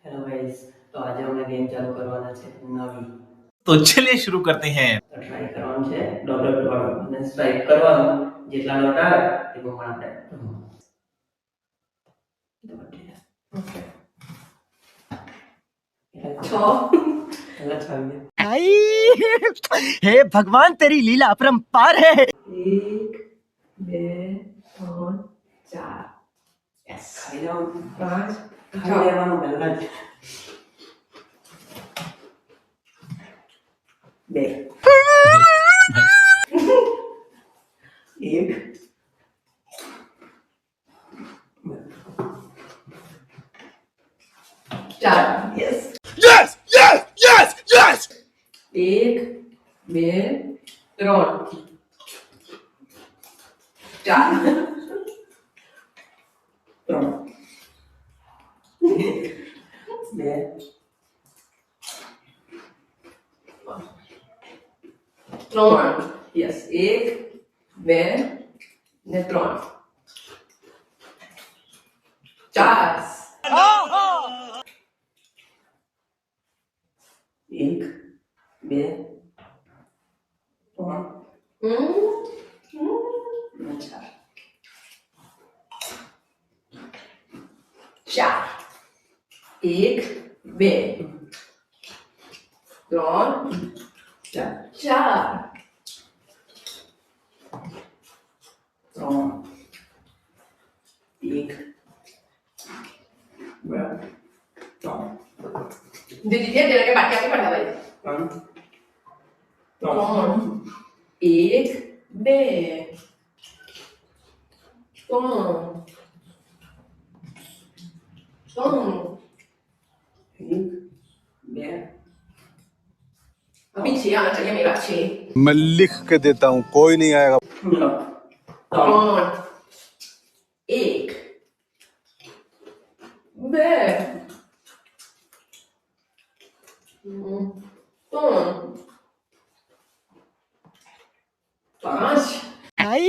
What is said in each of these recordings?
Hello guys, तो आज અમે ગેમ ચાલુ કરવાના છે નવી. तो चलिए शुरू करते हैं. તો ટ્રાય કરવાનું છે ડોટ ડોટ વાળું અને સ્ટ્રાઇક કરવાનું જેટલા ડોટ આવે તે પ્રમાણે આપણે રમવાનું. ઓકે. चलो चलिए. भाई हे भगवान तेरी लीला अपरंपार है. 1 2 3 4 યસ ખાઈ જાઓ 5 ખાઈ લેવાનું પહેલા જ 2 1 4 yes Yes, yes, yes, yes. 1 2 3 4 3 2 3 yes 1 2 ને 3 4 1 2 3 4 4 1 2 3 4 4 3 1 2 3 Jadi dia jalannya pakai apa pada baik? 3 एक बे अभी छह आना चाहिए मेरा 6 मैं लिख के देता हूँ, कोई नहीं आएगा. कौन एक बे पाँच भाई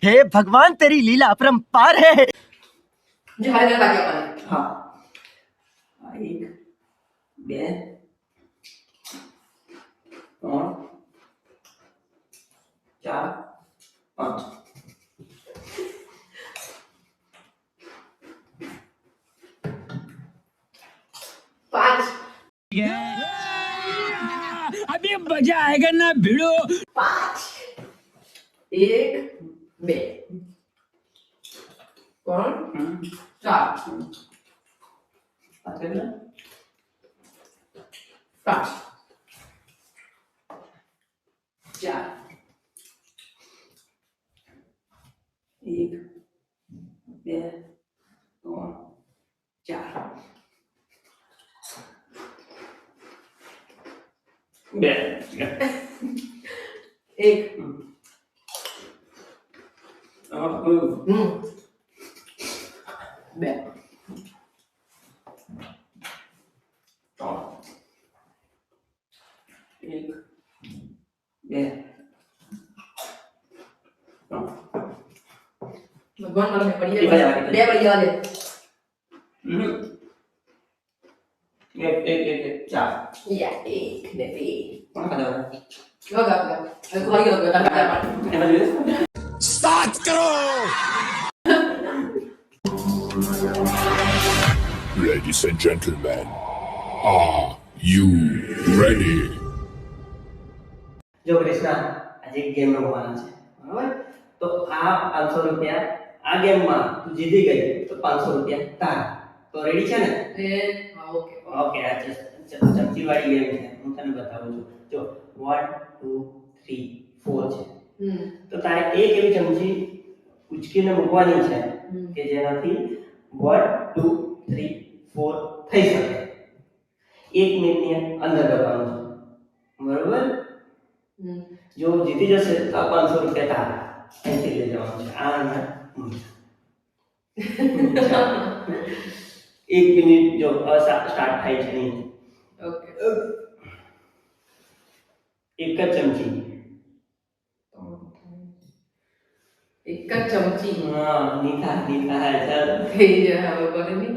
हे भगवान तेरी लीला अपरंपार है. जहाँ जहाँ बाकी अपन हाँ 1 2 3 4 5 पाँच अभी मजा आएगा ना भिड़ो. पाँच एक बे कौन चार पाँच चार 1 2 3 4 2 एक बे 1 2 भगवान मालूम है पढ़िए ठीक है, बे पढ़िए वाले 1 4 या एक ने बे कौन खाता है होगा होगा अरे कोई होगा तब क्या पढ़ स्टार्ट करो. Ladies and gentlemen, are you ready? જો કૃષ્ણા આજે એક ગેમ રમવાના છે બરાબર તો આ 500 રૂપિયા આ ગેમમાં તું જીતી ગઈ તો 500 રૂપિયા તારા તો રેડી છે ને हाँ ओके ઓકે આ ચમચી વાળી ગેમ છે હું તને બતાવું છું જો 1 2 3 4 છે તો તારે એક એવી ચમચી ઉચકીને મૂકવાની છે કે જેનાથી 1 2 3 4 થઈ શકે 1 મિનિટની અંદર કરવાનું છે બરાબર જો જીતી જશે તો આ 500 રૂપિયા તારા અહીંથી લઈ જવાનું છે આ અંદર એક મિનિટ જો સ્ટાર્ટ થાય છે નહીં ओके એક જ ચમચી एक का चमची हाँ नीता नीता है चल થઈ જાય હવે બને નહીં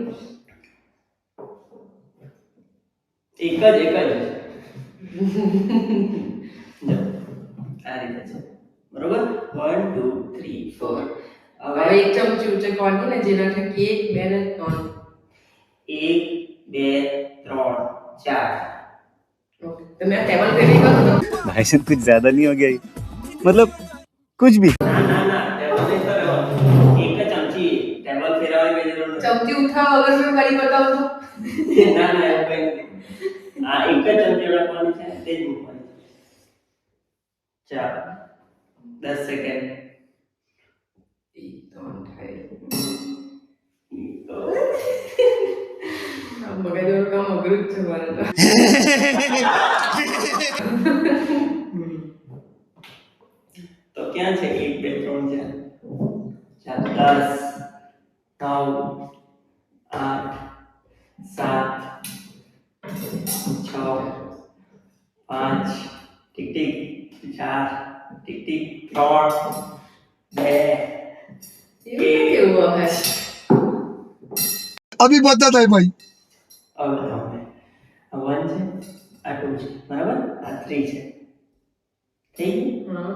એક જ જો આ રીતે છે બરોબર 1 2 3 4 હવે એક ચમચી ઉચકવાની ને જેનાથી 1 2 ને 3 1 2 3 4 ઓકે તમે આ ટેબલ ફેરી કરો તો भाई साहब कुछ ज्यादा नहीं हो गया ये? मतलब कुछ भी ના ટેબલ નહીં કરો એક જ ચમચી ટેબલ ફેરવવાની કઈ જરૂર નથી ચમચી ઉઠાવ વગર મેં કરી બતાવું તો ના એવું કઈ નથી આ એક જ ચમચી રાખવાની છે તે જ મૂકવાની છે ચાલો 10 સેકન્ડ મગજનું કામ અઘરું જ છે મારે તો તો ક્યાં છે 1 2 3 4 ચાલો 10 9 8 7 6 5 ટીક ટીક 4 ટીક ટીક 3 2 કેવું હે अभी बता था भाई હવે તમે આ 1 છે આ 2 છે બરાબર આ 3 છે થઈ ગયું હા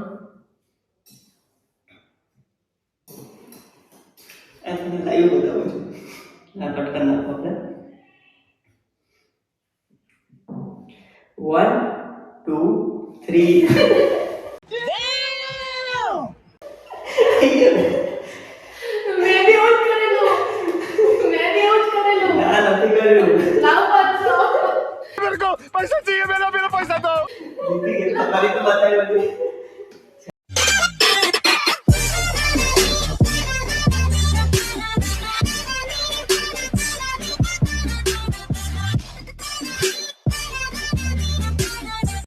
આ તમને લાઈવ બતાવું છું આ કટ કરી નાખો આપણે 1 2 3 મેં भी આઉટ કરેલું ના નથી કર્યું લાવ પાછો मेरे को पैसा चाहिए मेरा पैसा दो તમારી તો બતાવી